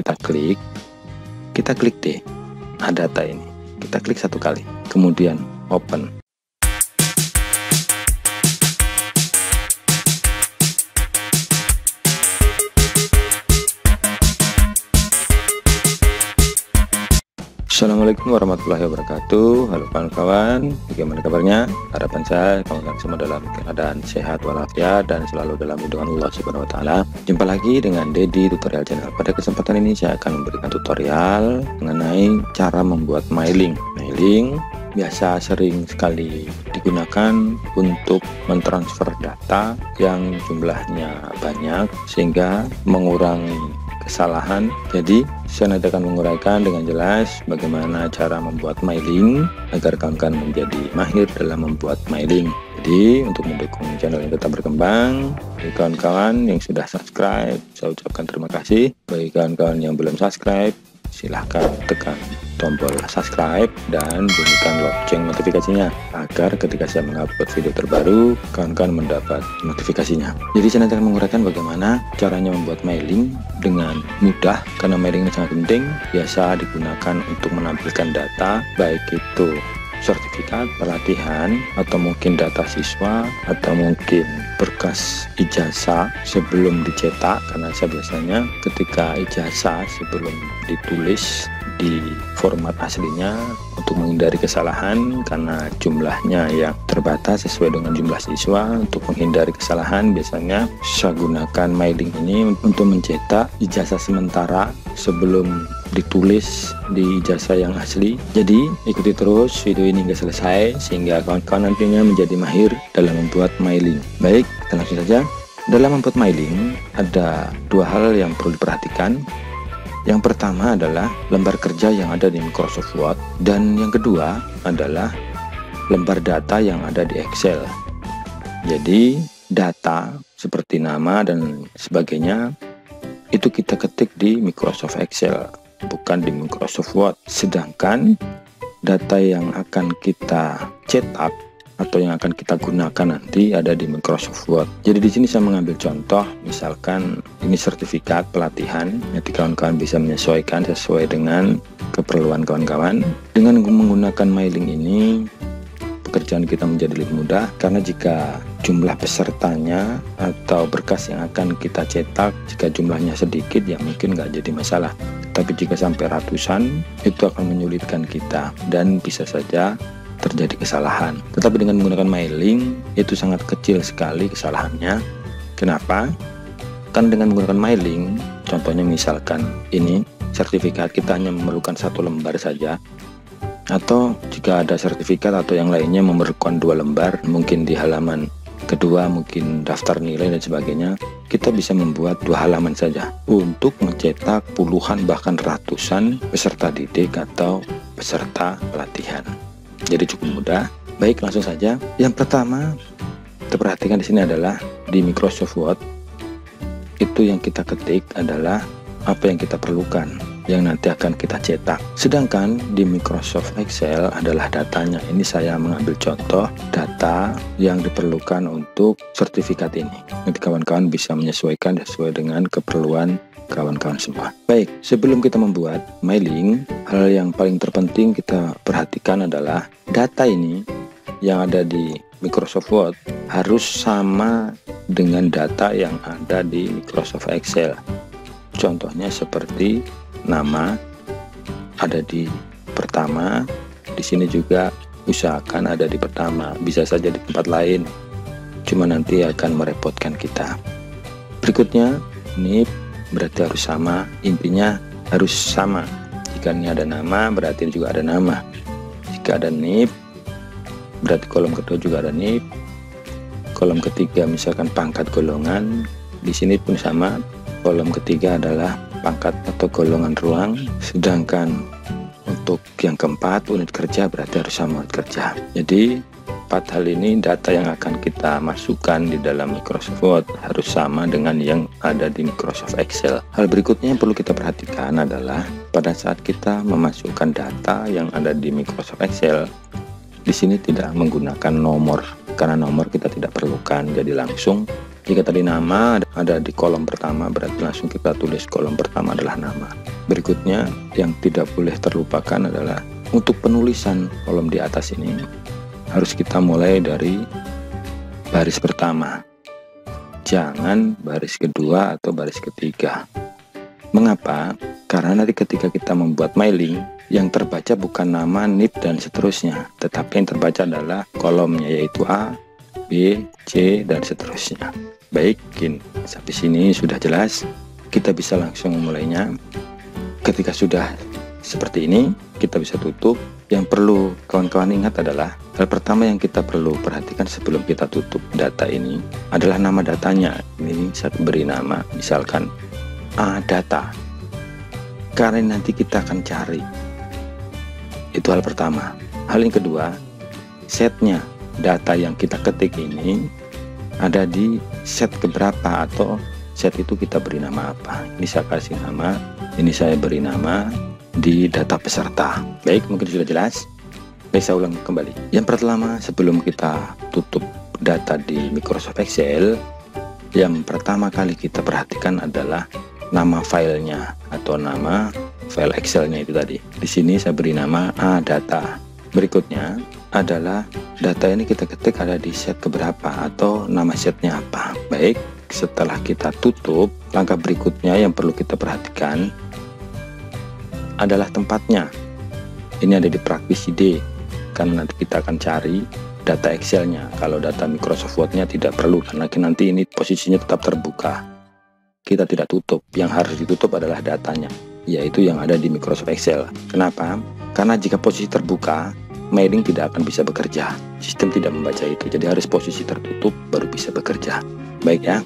kita klik deh, data ini. Kita klik satu kali, kemudian open. Assalamualaikum warahmatullahi wabarakatuh. Halo kawan-kawan, bagaimana kabarnya? Harapan saya kawan-kawan semua dalam keadaan sehat walafiat dan selalu dalam lindungan Allah Subhanahu wa taala. Jumpa lagi dengan Dedi Tutorial Channel. Pada kesempatan ini saya akan memberikan tutorial mengenai cara membuat mailing. Mailing biasa sering sekali digunakan untuk mentransfer data yang jumlahnya banyak sehingga mengurangi kesalahan. Jadi saya nanti akan menguraikan dengan jelas bagaimana cara membuat mailing agar kawan-kawan menjadi mahir dalam membuat mailing. Jadi untuk mendukung channel yang tetap berkembang, bagi kawan-kawan yang sudah subscribe saya ucapkan terima kasih. Bagi kawan-kawan yang belum subscribe, silahkan tekan tombol subscribe dan bunyikan lonceng notifikasinya agar ketika saya mengupload video terbaru kawan-kawan mendapat notifikasinya. Jadi saya nanti akan menguraikan bagaimana caranya membuat mailing dengan mudah, karena mailing ini sangat penting, biasa digunakan untuk menampilkan data baik itu sertifikat, pelatihan, atau mungkin data siswa, atau mungkin berkas ijazah sebelum dicetak, karena saya biasanya ketika ijazah sebelum ditulis di format aslinya untuk menghindari kesalahan, karena jumlahnya yang terbatas sesuai dengan jumlah siswa. Untuk menghindari kesalahan biasanya saya gunakan mailing ini untuk mencetak ijazah sementara sebelum ditulis di ijazah yang asli. Jadi ikuti terus video ini hingga selesai sehingga kawan-kawan nantinya menjadi mahir dalam membuat mailing. Baik, kita langsung saja. Dalam membuat mailing ada dua hal yang perlu diperhatikan. Yang pertama adalah lembar kerja yang ada di Microsoft Word, dan yang kedua adalah lembar data yang ada di Excel. Jadi data seperti nama dan sebagainya itu kita ketik di Microsoft Excel, bukan di Microsoft Word. Sedangkan data yang akan kita cetak atau yang akan kita gunakan nanti ada di Microsoft Word. Jadi di sini saya mengambil contoh, misalkan ini sertifikat pelatihan. Nanti kawan-kawan bisa menyesuaikan sesuai dengan keperluan kawan-kawan. Dengan menggunakan mailing ini pekerjaan kita menjadi lebih mudah, karena jika jumlah pesertanya atau berkas yang akan kita cetak jika jumlahnya sedikit ya mungkin nggak jadi masalah, tapi jika sampai ratusan itu akan menyulitkan kita dan bisa saja terjadi kesalahan. Tetapi dengan menggunakan mailing itu sangat kecil sekali kesalahannya. Kenapa? Kan dengan menggunakan mailing, contohnya misalkan ini sertifikat, kita hanya memerlukan satu lembar saja, atau jika ada sertifikat atau yang lainnya memerlukan dua lembar, mungkin di halaman kedua mungkin daftar nilai dan sebagainya, kita bisa membuat dua halaman saja untuk mencetak puluhan bahkan ratusan peserta didik atau peserta pelatihan. Jadi cukup mudah. Baik, langsung saja. Yang pertama kita perhatikan di sini adalah di Microsoft Word itu yang kita ketik adalah apa yang kita perlukan yang nanti akan kita cetak. Sedangkan di Microsoft Excel adalah datanya. Ini saya mengambil contoh data yang diperlukan untuk sertifikat ini. Nanti kawan-kawan bisa menyesuaikan sesuai dengan keperluan kawan-kawan semua. Baik, sebelum kita membuat mailing, hal yang paling terpenting kita perhatikan adalah data ini yang ada di Microsoft Word harus sama dengan data yang ada di Microsoft Excel. Contohnya seperti nama ada di pertama, di sini juga usahakan ada di pertama, bisa saja di tempat lain, cuma nanti akan merepotkan kita. Berikutnya NIP berarti harus sama, intinya harus sama. Jika ini ada nama berarti juga ada nama, jika ada NIP berarti kolom kedua juga ada NIP, kolom ketiga misalkan pangkat golongan, di sini pun sama, kolom ketiga adalah pangkat atau golongan ruang, sedangkan untuk yang keempat unit kerja berarti harus sama unit kerja. Jadi 4 hal ini data yang akan kita masukkan di dalam Microsoft Word harus sama dengan yang ada di Microsoft Excel. Hal berikutnya yang perlu kita perhatikan adalah pada saat kita memasukkan data yang ada di Microsoft Excel, di sini tidak menggunakan nomor karena nomor kita tidak perlukan. Jadi langsung jika tadi nama ada di kolom pertama berarti langsung kita tulis kolom pertama adalah nama. Berikutnya yang tidak boleh terlupakan adalah untuk penulisan kolom di atas ini harus kita mulai dari baris pertama, jangan baris kedua atau baris ketiga. Mengapa? Karena nanti ketika kita membuat mailing, yang terbaca bukan nama, NIP, dan seterusnya, tetapi yang terbaca adalah kolomnya, yaitu A, B, C, dan seterusnya. Baik, sampai sini sudah jelas. Kita bisa langsung mulainya. Ketika sudah seperti ini, kita bisa tutup. Yang perlu kawan-kawan ingat adalah hal pertama yang kita perlu perhatikan sebelum kita tutup data ini adalah nama datanya. Ini saya beri nama, misalkan A data, karena nanti kita akan cari. Itu hal pertama. Hal yang kedua, setnya data yang kita ketik ini ada di set keberapa, atau set itu kita beri nama apa. Ini saya kasih nama, ini saya beri nama di data peserta. Baik, mungkin sudah jelas. Baik, saya ulang kembali. Yang pertama, sebelum kita tutup data di Microsoft Excel, yang pertama kali kita perhatikan adalah nama filenya atau nama file Excelnya itu tadi. Di sini saya beri nama A data. Berikutnya adalah data ini kita ketik ada di set keberapa atau nama setnya apa. Baik, setelah kita tutup, langkah berikutnya yang perlu kita perhatikan adalah tempatnya. Ini ada di praktisi D, karena nanti kita akan cari data Excelnya. Kalau data Microsoft Word-nya tidak perlu, karena nanti ini posisinya tetap terbuka. Kita tidak tutup, yang harus ditutup adalah datanya, yaitu yang ada di Microsoft Excel. Kenapa? Karena jika posisi terbuka, mailing tidak akan bisa bekerja. Sistem tidak membaca itu, jadi harus posisi tertutup baru bisa bekerja. Baik ya.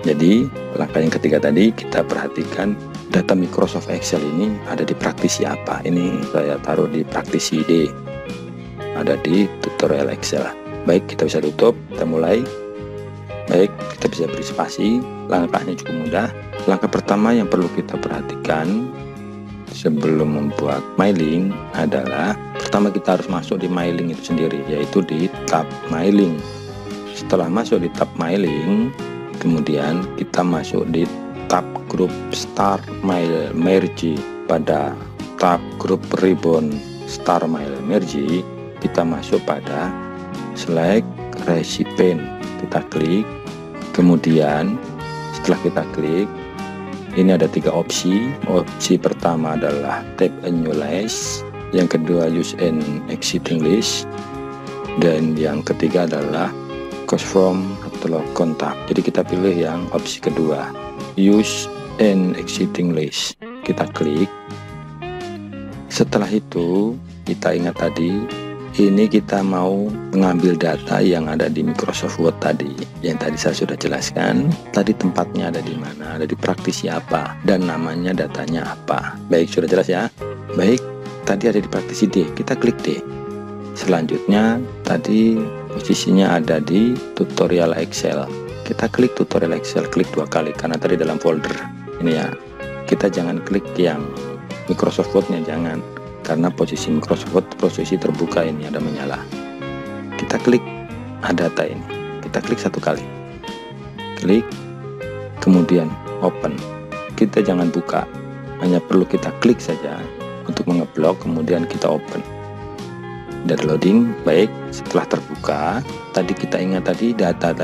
Jadi langkah yang ketiga tadi kita perhatikan data Microsoft Excel ini ada di praktisi apa. Ini saya taruh di praktisi D, ada di tutorial Excel. Baik, kita bisa tutup, kita mulai. Baik, kita bisa beri spasi. Langkahnya cukup mudah. Langkah pertama yang perlu kita perhatikan sebelum membuat mailing adalah pertama kita harus masuk di mailing itu sendiri, yaitu di tab mailing. Setelah masuk di tab mailing, kemudian kita masuk di tab grup Start Mail Merge. Pada tab grup ribbon Start Mail Merge, kita masuk pada select recipient. Kita klik, kemudian setelah kita klik, ini ada 3 opsi. Opsi pertama adalah type a new list, yang kedua use an exiting list, dan yang ketiga adalah cause from atau kontak. Jadi kita pilih yang opsi kedua, use an exiting list. Kita klik. Setelah itu kita ingat tadi, ini kita mau mengambil data yang ada di Microsoft Word tadi, yang tadi saya sudah jelaskan. Tadi tempatnya ada di mana, ada di praktisi apa, dan namanya datanya apa. Baik, sudah jelas ya. Baik, tadi ada di praktisi D, kita klik D. Selanjutnya tadi posisinya ada di tutorial Excel. Kita klik tutorial Excel, klik 2 kali karena tadi dalam folder ini ya. Kita jangan klik yang Microsoft Word-nya, jangan, karena posisi Microsoft Word posisi terbuka ini ada menyala. Kita klik data ini, kita klik 1 kali, klik, kemudian open. Kita jangan buka, hanya perlu kita klik saja untuk mengeblok, kemudian kita open. Dari loading. Baik, setelah terbuka, tadi kita ingat tadi data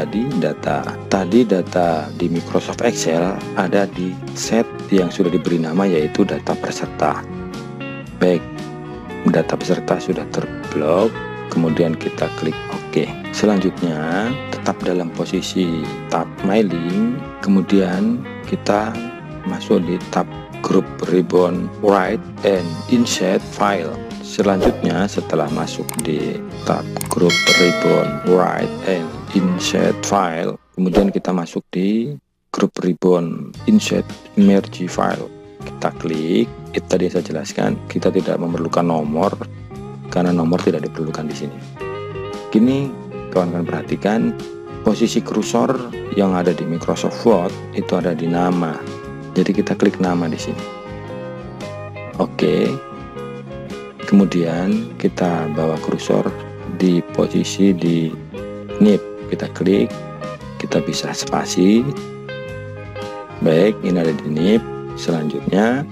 di Microsoft Excel ada di set yang sudah diberi nama, yaitu data peserta. Baik, data peserta sudah terblok, kemudian kita klik OK. Selanjutnya tetap dalam posisi tab mailing, kemudian kita masuk di tab group ribbon write and insert file. Selanjutnya setelah masuk di tab group ribbon write and insert file, kemudian kita masuk di group ribbon insert merge file. Kita klik. Itu tadi saya jelaskan, kita tidak memerlukan nomor karena nomor tidak diperlukan di sini. Kini kawan-kawan perhatikan posisi kursor yang ada di Microsoft Word itu ada di nama. Jadi kita klik nama di sini. Oke. Kemudian kita bawa kursor di posisi di NIP. Kita klik, kita bisa spasi. Baik, ini ada di NIP. Selanjutnya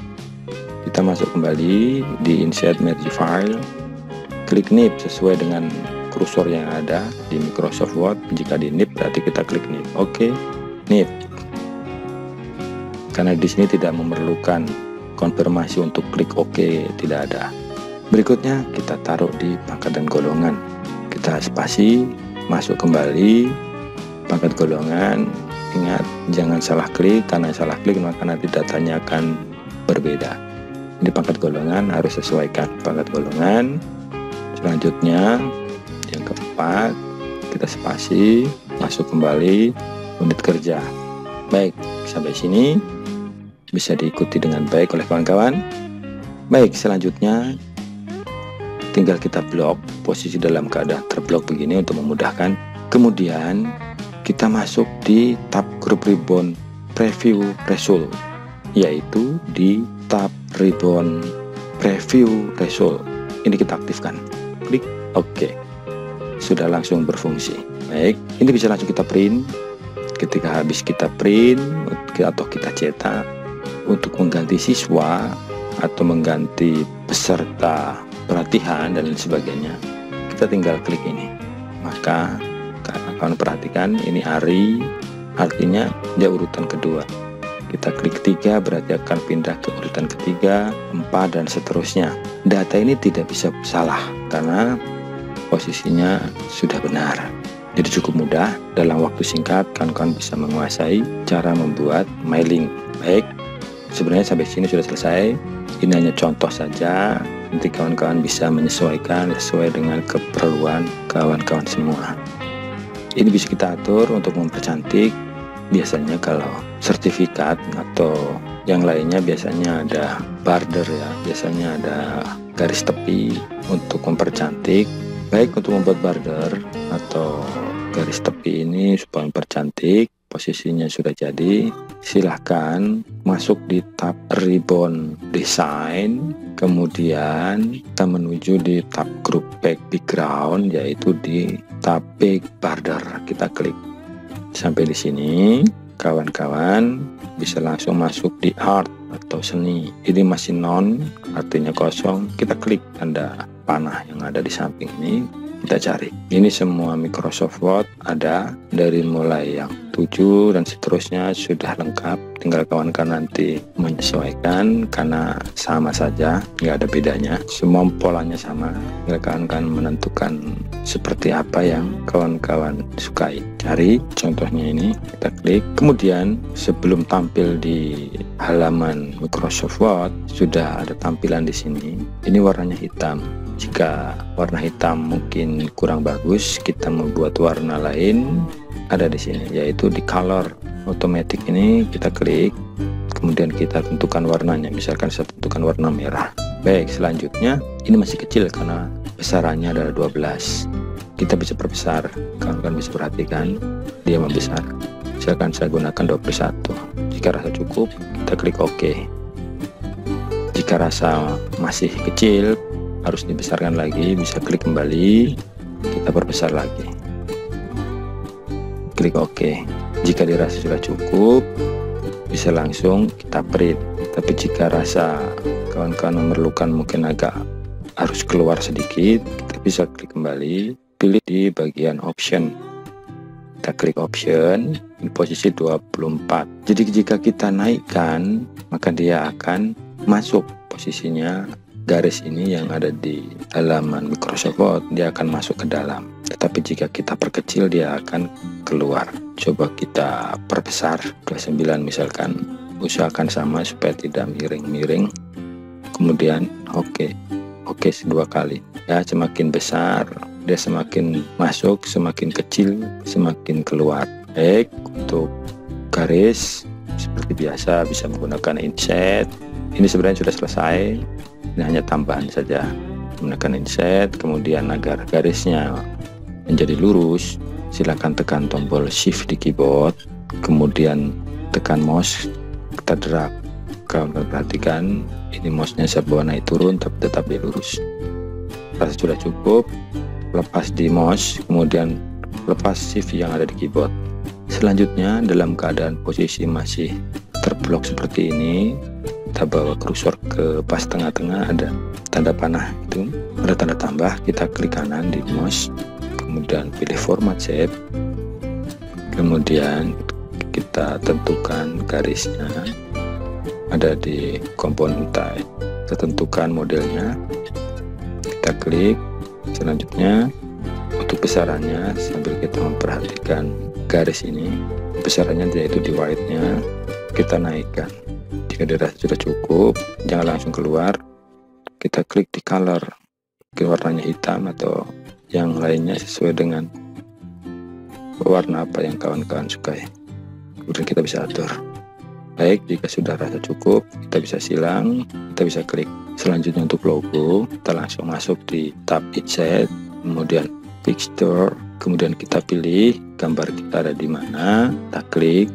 Kita masuk kembali di Insert Merge File, klik nip sesuai dengan kursor yang ada di Microsoft Word. Jika di nip berarti kita klik nip. Oke, nip. Karena di sini tidak memerlukan konfirmasi untuk klik OK, tidak ada. Berikutnya kita taruh di pangkat dan golongan. Kita spasi, masuk kembali pangkat golongan. Ingat, jangan salah klik, karena salah klik maka nanti datanya akan berbeda. Ini pangkat golongan, harus sesuaikan pangkat golongan. Selanjutnya yang keempat, kita spasi, masuk kembali unit kerja. Baik, sampai sini bisa diikuti dengan baik oleh kawan-kawan. Baik, selanjutnya tinggal kita blok posisi dalam keadaan terblok begini untuk memudahkan. Kemudian kita masuk di tab Group Ribbon Preview Result, yaitu di tab Ribbon Preview Result. Ini kita aktifkan. Klik OK. Sudah langsung berfungsi. Baik, ini bisa langsung kita print. Ketika habis kita print atau kita cetak, untuk mengganti siswa atau mengganti peserta pelatihan dan lain sebagainya, kita tinggal klik ini. Maka kawan perhatikan, ini Ari, artinya dia urutan kedua. Kita klik 3 berarti akan pindah ke urutan ketiga, 4 dan seterusnya. Data ini tidak bisa salah karena posisinya sudah benar. Jadi cukup mudah, dalam waktu singkat kawan-kawan bisa menguasai cara membuat mailing. Baik, sebenarnya sampai sini sudah selesai. Ini hanya contoh saja, nanti kawan-kawan bisa menyesuaikan sesuai dengan keperluan kawan-kawan semua. Ini bisa kita atur untuk mempercantik. Biasanya kalau sertifikat atau yang lainnya biasanya ada border ya, biasanya ada garis tepi untuk mempercantik. Baik, untuk membuat border atau garis tepi ini supaya mempercantik, posisinya sudah jadi, silahkan masuk di tab Ribbon Design, kemudian kita menuju di tab Group Background, yaitu di tab Back Border. Kita klik. Sampai di sini kawan-kawan bisa langsung masuk di Art atau seni. Ini masih non, artinya kosong. Kita klik tanda panah yang ada di samping ini, kita cari. Ini semua Microsoft Word ada, dari mulai yang 7 dan seterusnya sudah lengkap. Tinggal kawan-kawan nanti menyesuaikan, karena sama saja, nggak ada bedanya. Semua polanya sama. Tinggal kawan-kawan menentukan seperti apa yang kawan-kawan sukai. Cari contohnya ini, kita klik. Kemudian sebelum tampil di halaman Microsoft Word sudah ada tampilan di sini. Ini warnanya hitam. Jika warna hitam mungkin kurang bagus, kita membuat warna lain, ada di sini, yaitu di color automatic. Ini kita klik, kemudian kita tentukan warnanya. Misalkan saya tentukan warna merah. Baik, selanjutnya ini masih kecil karena besarannya adalah 12. Kita bisa perbesar, kawan-kawan bisa perhatikan dia membesar. Misalkan saya gunakan 21. Jika rasa cukup, kita klik OK. Jika rasa masih kecil, harus dibesarkan lagi, bisa klik kembali, kita perbesar lagi, klik OK. Jika dirasa sudah cukup, bisa langsung kita print. Tapi jika rasa kawan-kawan memerlukan mungkin agak harus keluar sedikit, kita bisa klik kembali, pilih di bagian option, kita klik option, di posisi 24. Jadi jika kita naikkan, maka dia akan masuk posisinya. Garis ini yang ada di halaman Microsoft Word, dia akan masuk ke dalam. Tetapi jika kita perkecil, dia akan keluar. Coba kita perbesar 29 misalkan. Usahakan sama supaya tidak miring-miring. Kemudian OK 2 kali. Ya, semakin besar dia semakin masuk, semakin kecil semakin keluar. Baik, untuk garis seperti biasa bisa menggunakan inset. Ini sebenarnya sudah selesai. Ini hanya tambahan saja. Menggunakan inset, kemudian agar garisnya menjadi lurus, silakan tekan tombol shift di keyboard, kemudian tekan mouse, kita drag. Kawan perhatikan, ini mouse-nya saya bawa naik turun tapi tetap dia lurus. Rasa sudah cukup, lepas di mouse, kemudian lepas shift yang ada di keyboard. Selanjutnya, dalam keadaan posisi masih terblok seperti ini, kita bawa kursor ke pas tengah-tengah ada tanda panah, itu ada tanda tambah, kita klik kanan di mouse, kemudian pilih format shape, kemudian kita tentukan garisnya ada di komponen type, kita tentukan modelnya, kita klik. Selanjutnya untuk besarannya sambil kita memperhatikan garis ini, besarannya yaitu di white-nya kita naikkan. Jika dirasa sudah cukup, jangan langsung keluar, kita klik di color, warnanya hitam atau yang lainnya sesuai dengan warna apa yang kawan-kawan sukai, kemudian kita bisa atur. Baik, jika sudah rasa cukup, kita bisa silang, kita bisa klik. Selanjutnya untuk logo, kita langsung masuk di tab Insert, kemudian Picture, kemudian kita pilih gambar kita ada di mana, kita klik,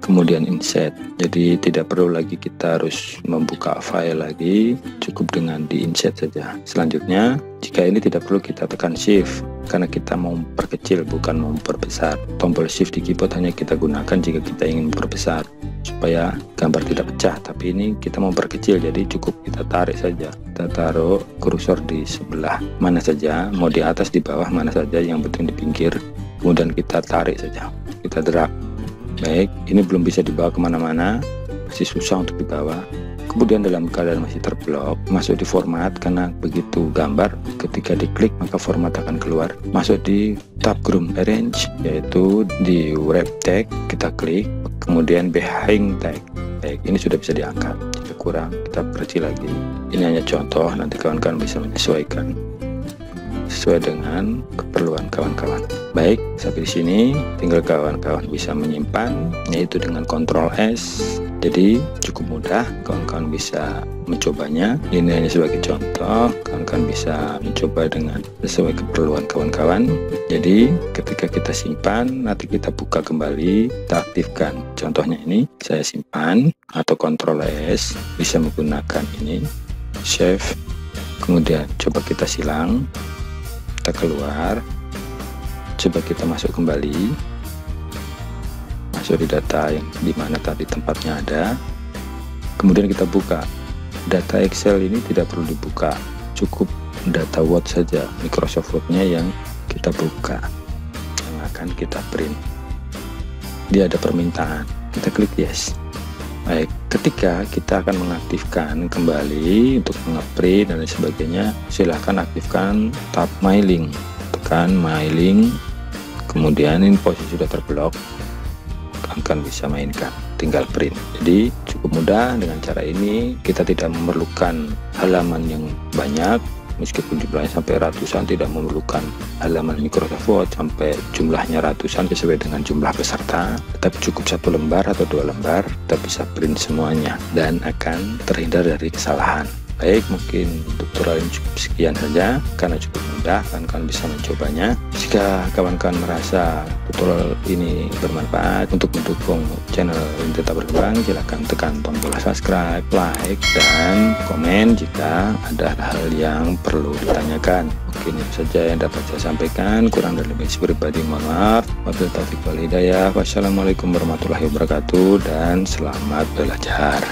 kemudian Insert. Jadi tidak perlu lagi kita harus membuka file lagi, cukup dengan di Insert saja. Selanjutnya, jika ini tidak perlu kita tekan Shift, karena kita mau memperkecil bukan mau memperbesar. Tombol Shift di keyboard hanya kita gunakan jika kita ingin memperbesar supaya gambar tidak pecah, tapi ini kita mau memperkecil, jadi cukup kita tarik saja. Kita taruh kursor di sebelah mana saja, mau di atas, di bawah, mana saja, yang penting di pinggir, kemudian kita tarik saja, kita drag. Baik, ini belum bisa dibawa kemana-mana, masih susah untuk dibawa. Kemudian dalam keadaan masih terblok, masuk di format, karena begitu gambar ketika diklik maka format akan keluar. Masuk di tab Group Arrange, yaitu di Wrap Tag, kita klik, kemudian Behind Tag. Baik, ini sudah bisa diangkat. Jika kurang, kita perkecil lagi. Ini hanya contoh, nanti kawan-kawan bisa menyesuaikan sesuai dengan keperluan kawan-kawan. Baik, sampai di sini tinggal kawan-kawan bisa menyimpan, yaitu dengan Ctrl S. Jadi cukup mudah, kawan-kawan bisa mencobanya. Ini hanya sebagai contoh, kawan-kawan bisa mencoba dengan sesuai keperluan kawan-kawan. Jadi ketika kita simpan, nanti kita buka kembali, kita aktifkan. Contohnya ini, saya simpan atau Ctrl S, bisa menggunakan ini, save, kemudian coba kita silang, kita keluar, coba kita masuk kembali, masuk di data yang dimana tadi tempatnya ada, kemudian kita buka. Data Excel ini tidak perlu dibuka, cukup data Word saja, Microsoft Word-nya yang kita buka, yang akan kita print. Dia ada permintaan, kita klik yes. Baik, ketika kita akan mengaktifkan kembali untuk nge-print dan lain sebagainya, silahkan aktifkan tab My Link, tekan My Link, kemudian ini posisi sudah terblok, akan bisa mainkan, tinggal print. Jadi cukup mudah dengan cara ini, kita tidak memerlukan halaman yang banyak, meskipun jumlahnya sampai ratusan, tidak memerlukan halaman Microsoft Word sampai jumlahnya ratusan sesuai dengan jumlah peserta, tetapi cukup 1 lembar atau 2 lembar, kita bisa print semuanya dan akan terhindar dari kesalahan. Baik, mungkin tutorial ini cukup sekian saja, karena cukup mudah, kawan-kawan bisa mencobanya. Jika kawan-kawan merasa tutorial ini bermanfaat untuk mendukung channel ini tetap berkembang, silahkan tekan tombol subscribe, like, dan komen jika ada hal yang perlu ditanyakan. Mungkin itu saja yang dapat saya sampaikan, kurang dan lebih pribadi mohon maaf. Wabillahi taufiq wal hidayah. Wassalamualaikum warahmatullahi wabarakatuh, dan selamat belajar.